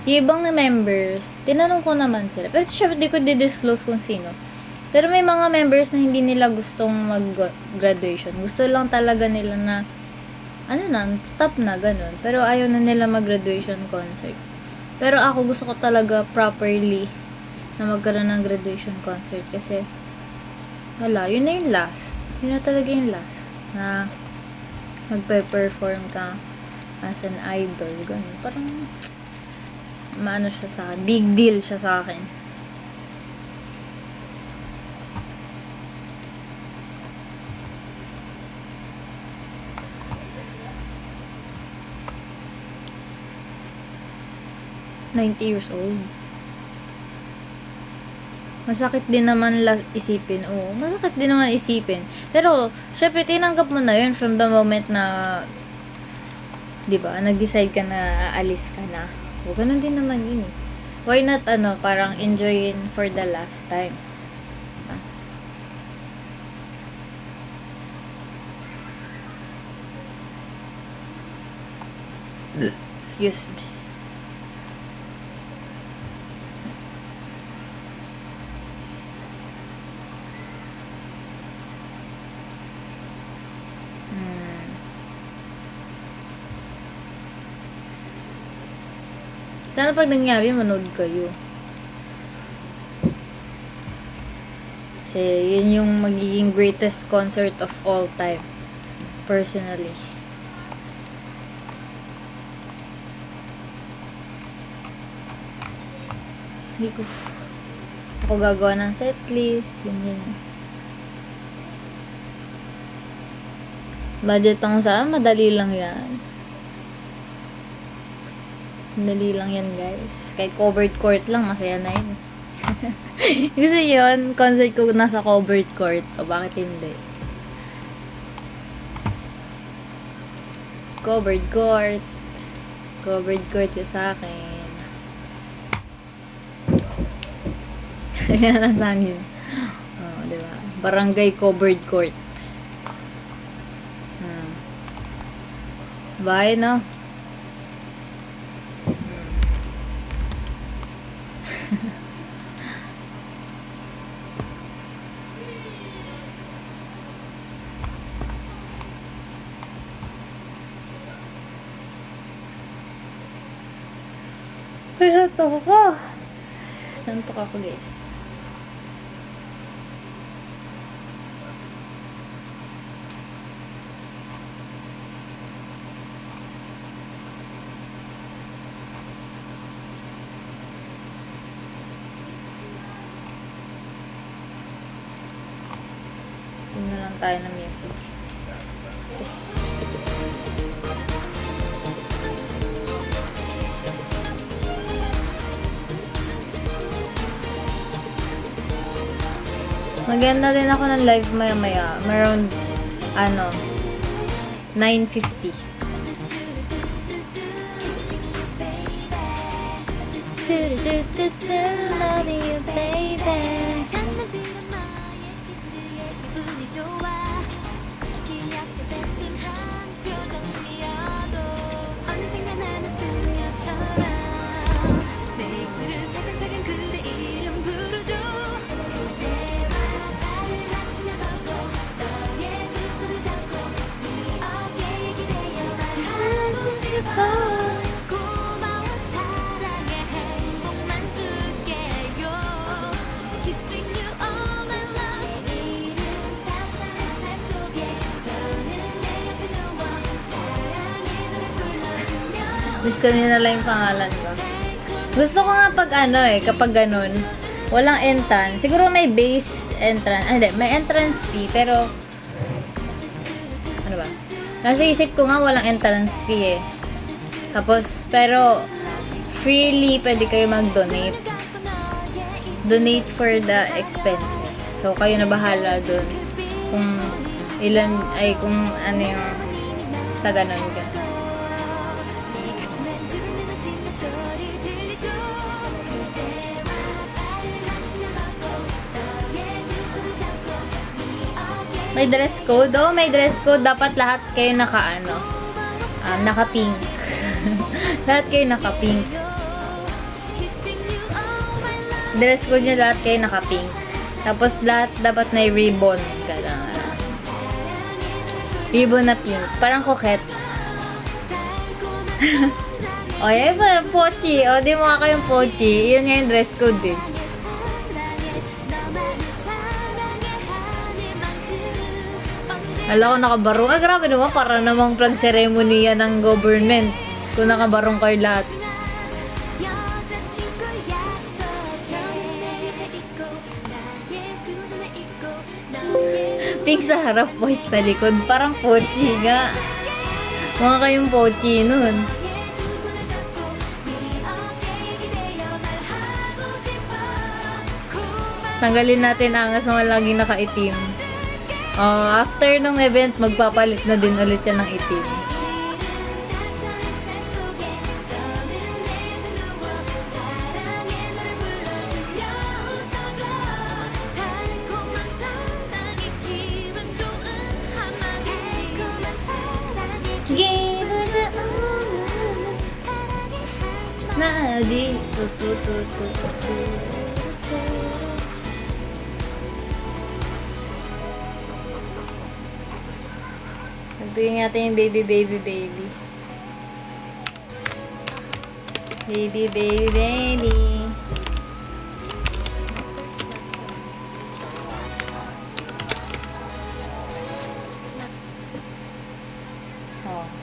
Yung ibang na members, tinanong ko naman sila. Pero syempre, di ko di-disclose kung sino. Pero may mga members na hindi nila gustong mag-graduation. Gusto lang talaga nila na, stop na, ganun. Pero ayaw na nila mag-graduation concert. Pero ako gusto ko talaga properly na magkaroon ng graduation concert. Kasi, yun na yung last. Yun na talaga yung last. Na, magpe-perform ka as an idol. Ganun. Parang, maano siya sa akin. Big deal siya sa akin. ...90 years old. Masakit din naman isipin. Oo, masakit din naman isipin. Pero, syempre, tinanggap mo na yun from the moment na, di ba, nag-decide ka na aalis ka na. O, ganun din naman yun eh. Why not, parang enjoyin for the last time. Excuse me. Sana pag nangyari, manood kayo. Kasi yun yung magiging greatest concert of all time. Personally. Hindi ko. Ako gagawa ng setlist. Ganyan. Budget ang saan? Madali lang yan. Dali lang yan, guys. Kahit covered court lang, masaya na yun. Kasi yun, concert ko nasa covered court. O bakit hindi? Covered court. Covered court yung sa akin. Yan ang saan yun. Oh, diba? Barangay covered court. Bye, no? Ay, hatok ako. Nantok ako, guys. Tingnan lang tayo ng music. Maganda din ako ng live maya-maya. Around, 9:50. Love you, baby. Gusto nila lang yung pangalan ko. Gusto ko nga kapag ganun, walang entrance. Siguro may base entrance. Hindi, may entrance fee, pero ano ba? Nasa isip ko nga walang entrance fee eh. Tapos, pero freely pwede kayo mag-donate. Donate for the expenses. So, kayo na bahala dun. Kung kung ano yung sa ganun ka. May dress code? Oh, may dress code. Dapat lahat kayo naka-pink. Lahat kayo naka-pink. dress code nyo lahat kayo naka-pink. Tapos lahat dapat may ribbon. Ribbon na pink. Parang coquette. O, yan ba? Pochi. O, di mo nga kayong pochi. Yun nga yung dress code din. Alam ko nakabarong. Ay, grabe naman. Para namang flag ceremony yan ng government. Kung nakabarong kayo lahat. Pink sa harap, white sa likod. Parang pochi nga. Mga kayong pochi nun. Tanggalin natin ang angas na laging nakaitim. After ng event, magpapalit na din ulit siya ng itim. Nagtuloy natin yung baby. Baby.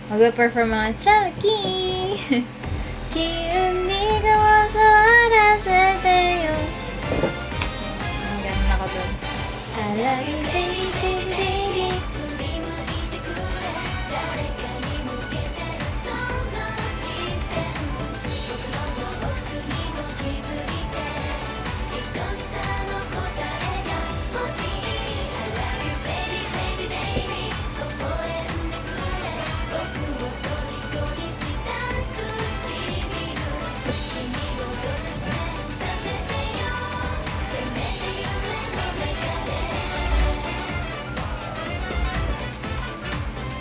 Mag-perform mga Chucky. Ang ganda ko doon. I love you, baby.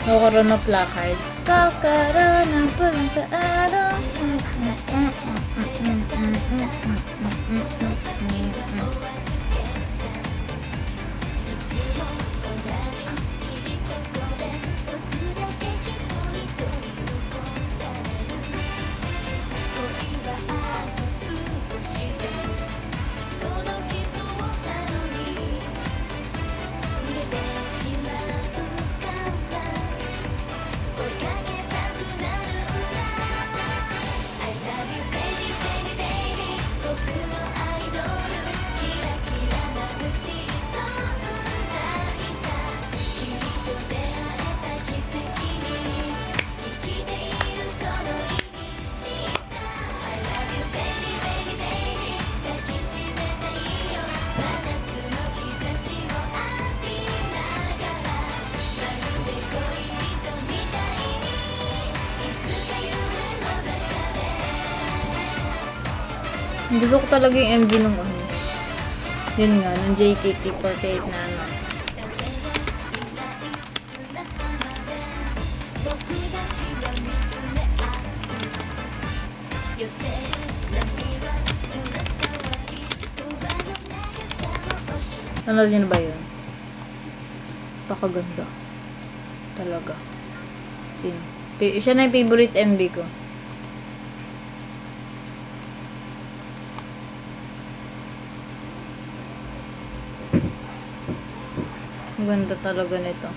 Kakaroon na placard. Kakaroon na placard. Gusto ko talaga yung MV nung ano. Yun nga, nung JKT48 na ano. Nanood niyo na ba yun? Pakaganda. Talaga. Sino? Siya na yung favorite MV ko. Ang ganda talaga nito.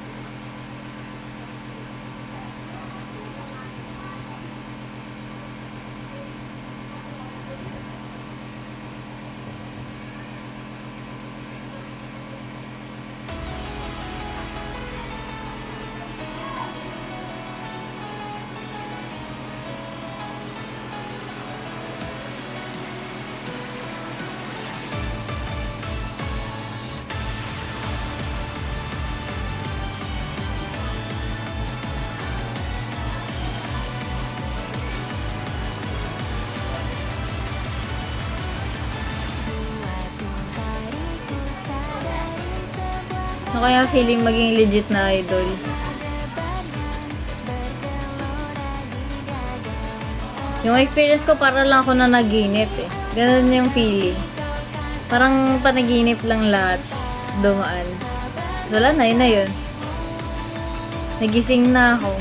Ano kaya feeling maging legit na idol? Yung experience ko para lang ako na naginip eh. Ganun yung feeling. Parang panaginip lang lahat. Tapos dumaan. Wala na, yun na yun. Nagising na ako.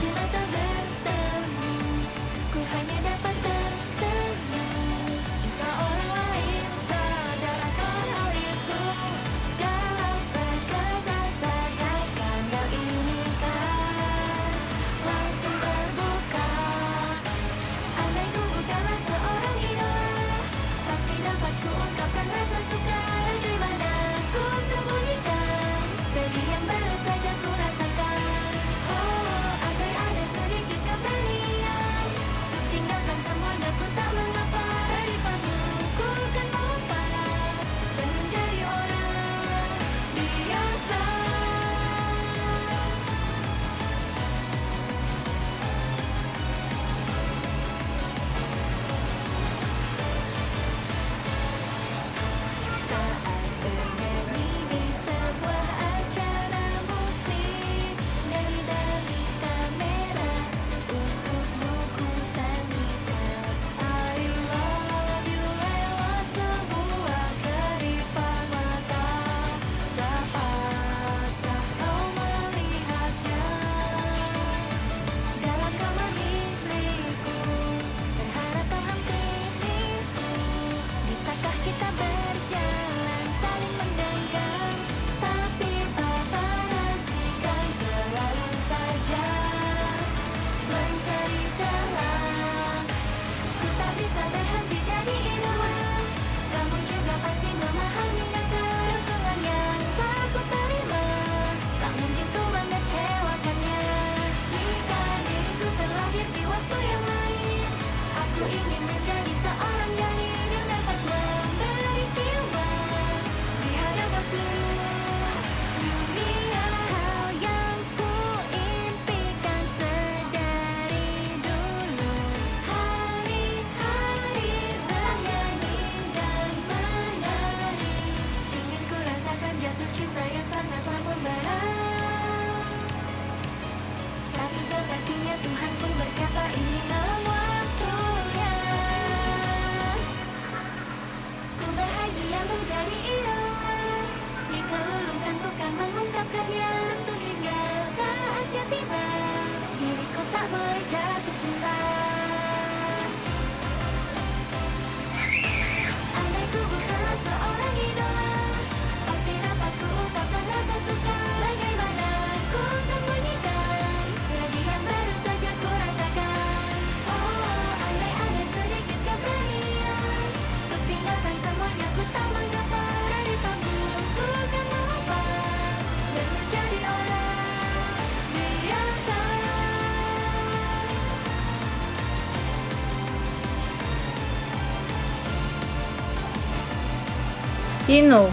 Sino?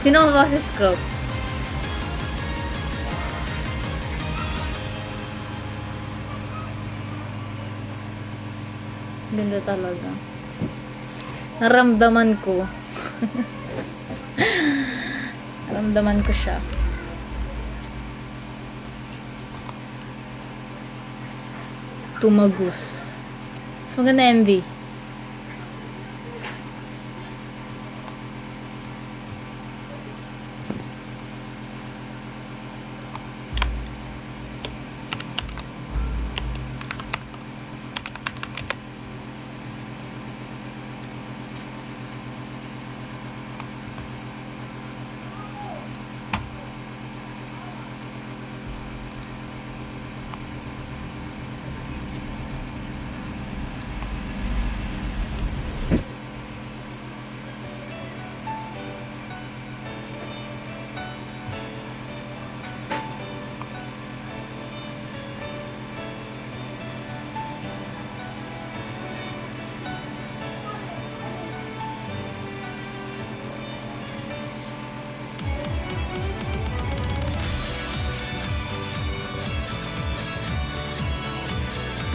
Sino ang boses ko? Ganda talaga. Naramdaman ko. Naramdaman ko siya. Tumagus. Mas maganda MV.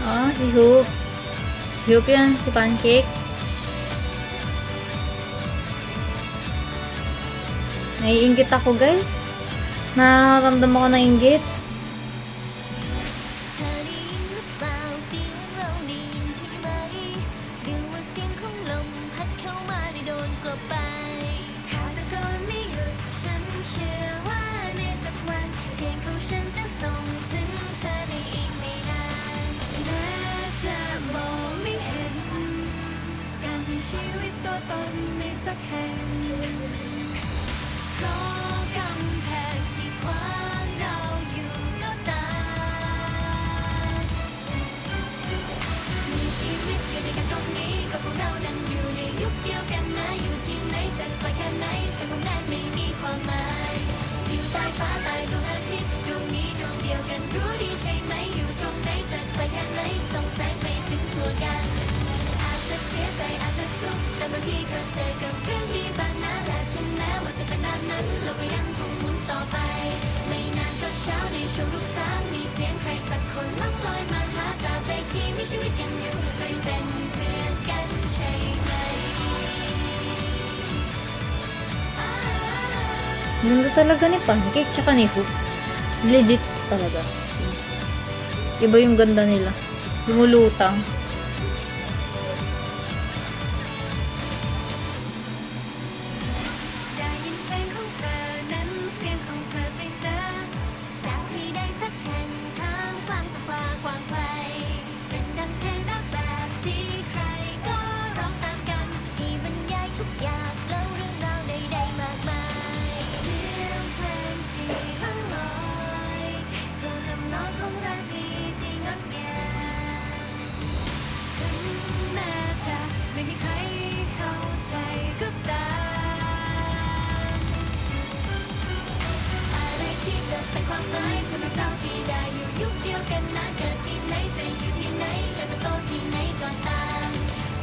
Oh, si Hoop. Si Hoop yan, si Pancake. Naiinggit ako, guys. Nakaramdam ako ng inggit. Ganda talaga ni Pancake tsaka ni Hoop. Legit talaga. Kasi, iba yung ganda nila. Lumulutang. ได้ยินเพลงของเธอนั้นเสียงของเธอสินะจากที่ใดสักแห่งทางกลางจะฟ้ากว้างไกลเป็นดังเพลงรักแบบที่ใครก็ร้องตามกันที่บรรยายทุกอย่างเล่าเรื่องราวใดๆมากมายเสียงเพลงที่ร่องลอยถูกทำนองของรักดีที่งดงามถึงแม้จะไม่มีใครเข้าใจก็ตาม อะไรที่จะเป็นความหมายสำหรับเราที่ได้อยู่ยุคเดียวกันนะเกิดที่ไหนจะอยู่ที่ไหนและเติบโตที่ไหนก็ตาม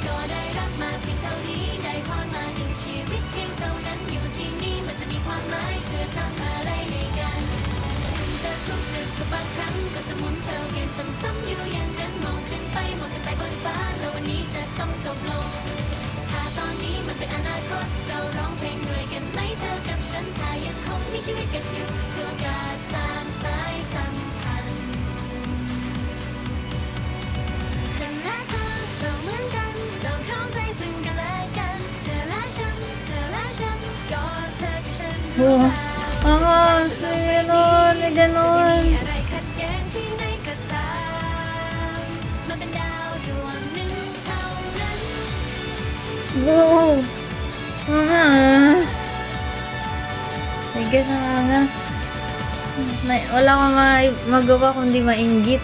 ก็ได้รับมาเพียงเท่านี้ได้พรมาหนึ่งชีวิตเพียงเท่านั้นอยู่ที่นี่มันจะมีความหมายเพื่อทำอะไรให้กันถึงจะทุกข์จะสุขบางครั้งก็จะหมุนเธอเวียนซ้ำๆอยู่อย่างนั้นมองขึ้นไปบนฟ้าแล้ววันนี้จะต้องจบลง ถ้าตอนนี้มันเป็นอนาคตเราร้องเพลงด้วยกันไหมเธอกับฉันถ้ายังคงมีชีวิตกันอยู่คือโอกาสสร้างสายสัมพันธ์ฉันและเธอเราเหมือนกันเราเข้าใจซึ่งกันและกันเธอและฉันก็เธอกับฉัน Oh, angas. May ganon, may จะ ganon. มีอะไรขัดแย้งที่ไหนก็ตามมันเป็นดาวดวงหนึ่งเท่านั้น Wow. Angas. May ganang angas. Wala kang magawa kundi mainggit.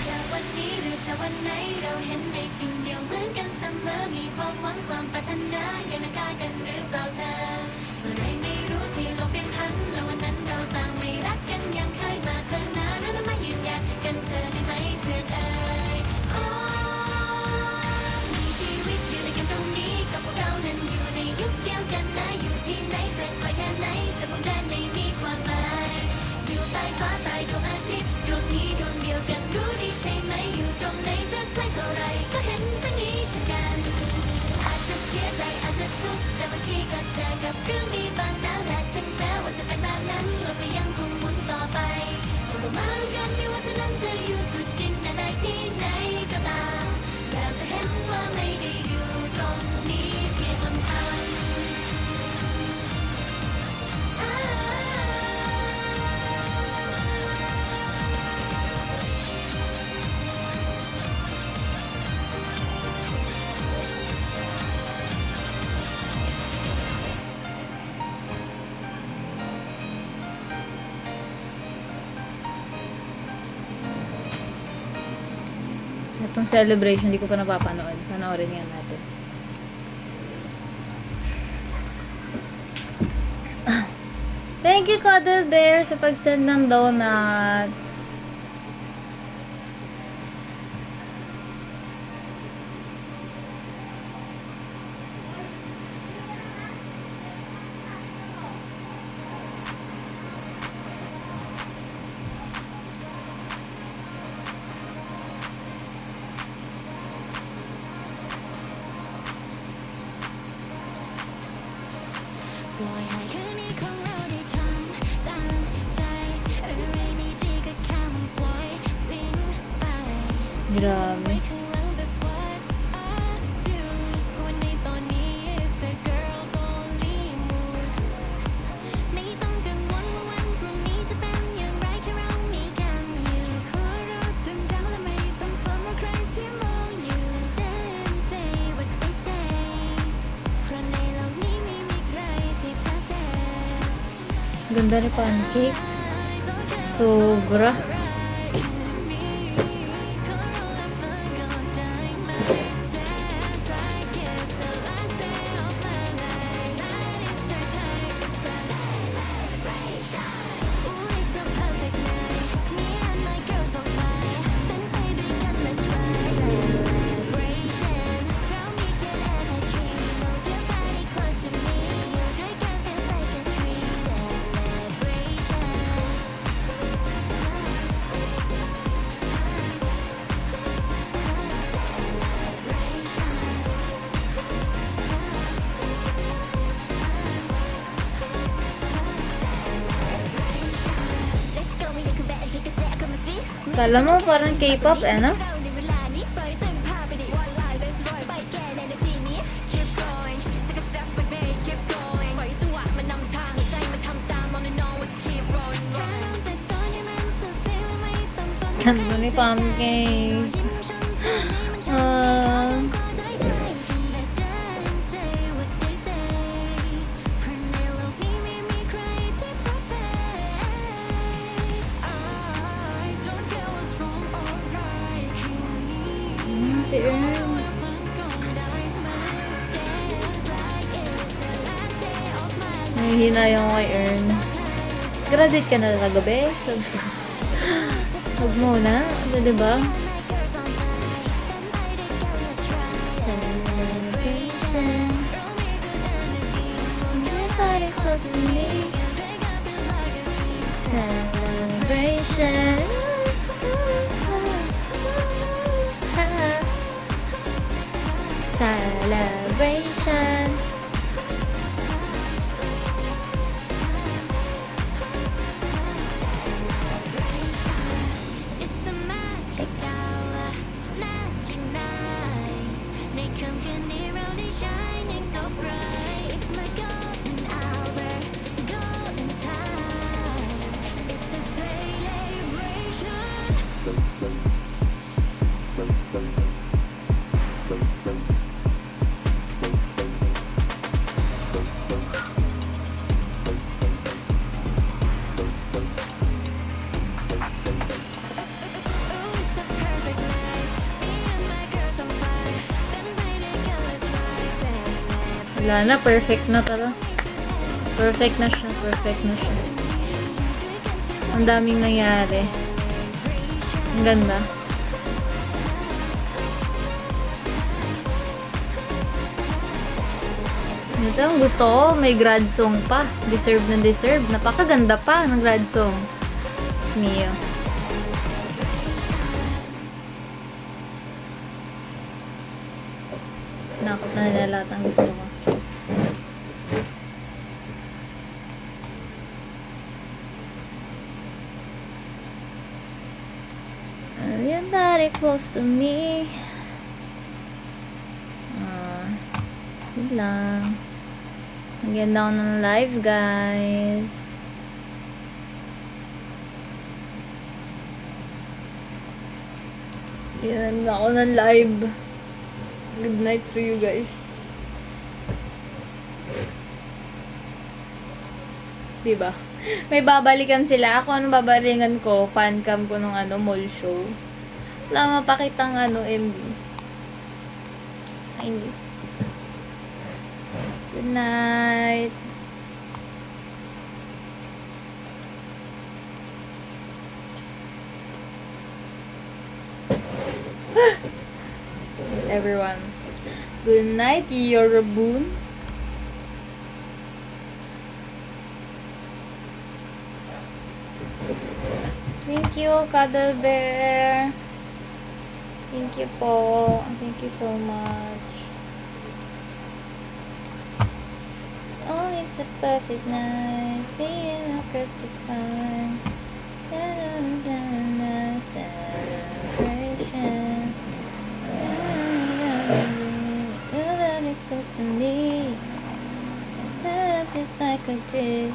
จะวันนี้หรือจะวันไหนเราเห็นในสิ่งเดียวเหมือนกันเสมอมีความหวังความปรารถนายังนักการกันหรือเปล่าเธอเมื่อไรไม่รู้ที่โลกเปลี่ยนพันแล้ววันนั้นเราต่างไม่รักกันยังเคยมาเธอนาแล้วนั้นมายืนยันกันเธอได้ไหมเพื่อนเอ่ยโอ้มีชีวิตอยู่ในกันตรงนี้กับพวกเรานั้นอยู่ในยุคเดียวกันนะอยู่ที่ไหนจะไกลแค่ไหนจะมองด้านไม่มีความหมายอยู่ใต้ฟ้าใต้ดวงอาทิตย์ดวงนี้ดวงเดียวกันรู้ดีใช่ไหมอยู่ตรงไหนจะใกล้เท่าไรก็เห็นสักนี้เช่นกันอาจจะเสียใจอาจจะทุกข์แต่บางทีก็เจอกับเรื่องดีบางนะและถึงแม้ว่าจะเป็นแบบนั้นโลกก็ยังคงหมุนต่อไปเรามากันไม่ว่าเธอนั้นจะอยู่สุดดินใดที่ไหนก็ตามแล้วจะเห็นว่าไม่ได้อยู่ตรงนี้เพียงลำพัง Itong celebration, hindi ko pa napapanood. Panoorin nga natin. Thank you, Cuddle Bear, sa pag-send ng donuts. Grabe. Ganda ni Pancake. Sobra. Kala mo parang K-pop, eh, no? Ganda ni Pumpkin. Ah, si Earn. Nahihina yung kay Earn. Graduate ka na kagabi? Huwag muna. Ano, diba? Celebration. Everybody close to me. Celebration. Celebration. It's a magic hour, magic night. ในค่ำคืนนี้เราได้ shining so bright. It's my golden hour, golden time. It's a celebration. Ooh, it's a perfect night. Me and my girls on fire. Then by the colors rise. Wala na, perfect na tala. Perfect na siya, perfect na siya. Ang daming nangyari. Ang ganda. Ito ang gusto ko, may grad song pa. Deserve na deserve. Napakaganda pa ng grad song. Smio. Nakot na nila lahat ang gusto ko. Your body close to me. Yun lang. Ang ganda ko ng live, guys. Yan ako ng live. Good night to you guys. Diba? May babalikan sila. Ako anong babalikan ko? Fancam ko nung mall show. Wala mapakitang MV. I miss. Good night. Everyone. Good night, Yorobun. Thank you, Cuddle Bear. Thank you po. Thank you so much. Oh, it's a perfect night. Being a crucified. Celebration. Close to me. It's like a great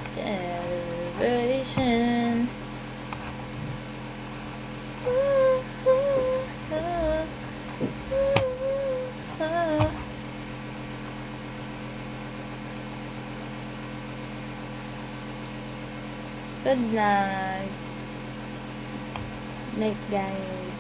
celebration. Good night. Night, guys.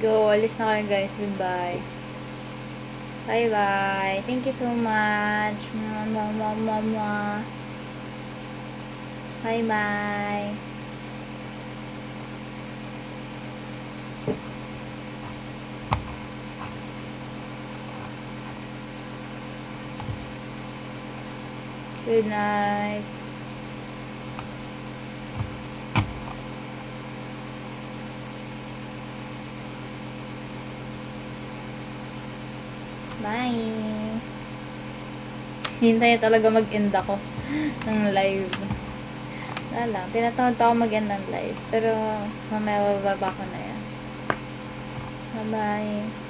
Go, alis na kayo guys. Goodbye. Bye-bye. Thank you so much. Mwah, mwah, mwah, mwah, mwah. Bye-bye. Good night. Bye. Hintay talaga mag-end ako ng live. Wala lang. Tinatawag ako mag-end ng live. Pero mamaya bababa ko na yan. Bye-bye.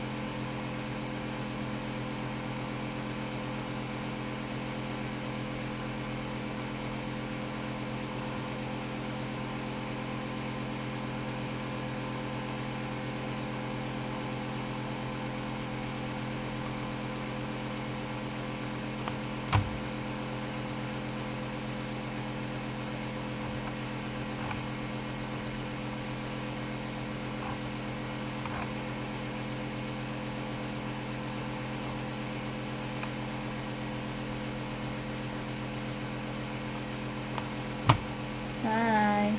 Bye.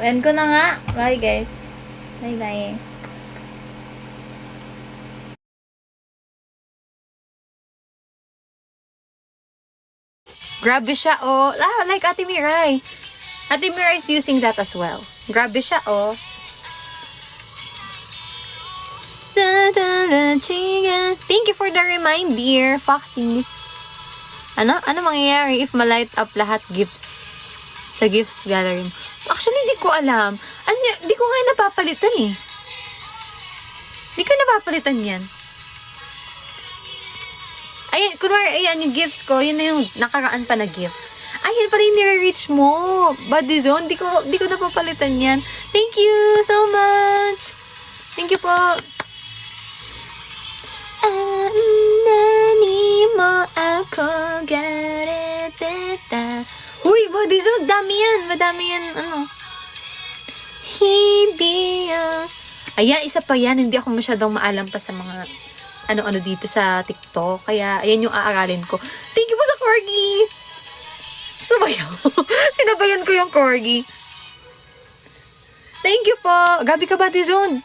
End ko na nga. Bye, guys. Bye-bye. Grabe siya, oh. Like Ate Mirai. Ate Mirai is using that as well. Grabe siya, oh. Thank you for the reminder, Foxys. Ano mangyayari if malight up lahat gifts sa gifts gallery mo? Actually, di ko alam. Di ko nga napapalitan eh. Di ko napapalitan yan. Ayan, kunwari, ayan, yung gifts ko, yun na yung nakaraan pa na gifts. Ayan pa rin nire-reach mo. Body zone, di ko napapalitan yan. Thank you so much. Thank you po. Nani mo ako gareteta. Uy, body zone, dami yan. Madami yan, ano. Hibiya. Ayan, isa pa yan. Hindi ako masyadong maalam pa sa mga ano-ano dito sa TikTok. Kaya, ayan yung aaralin ko. Thank you po sa corgi. Sumayaw. Sinabayan ko yung corgi. Thank you po. Gabi ka, Body Zone.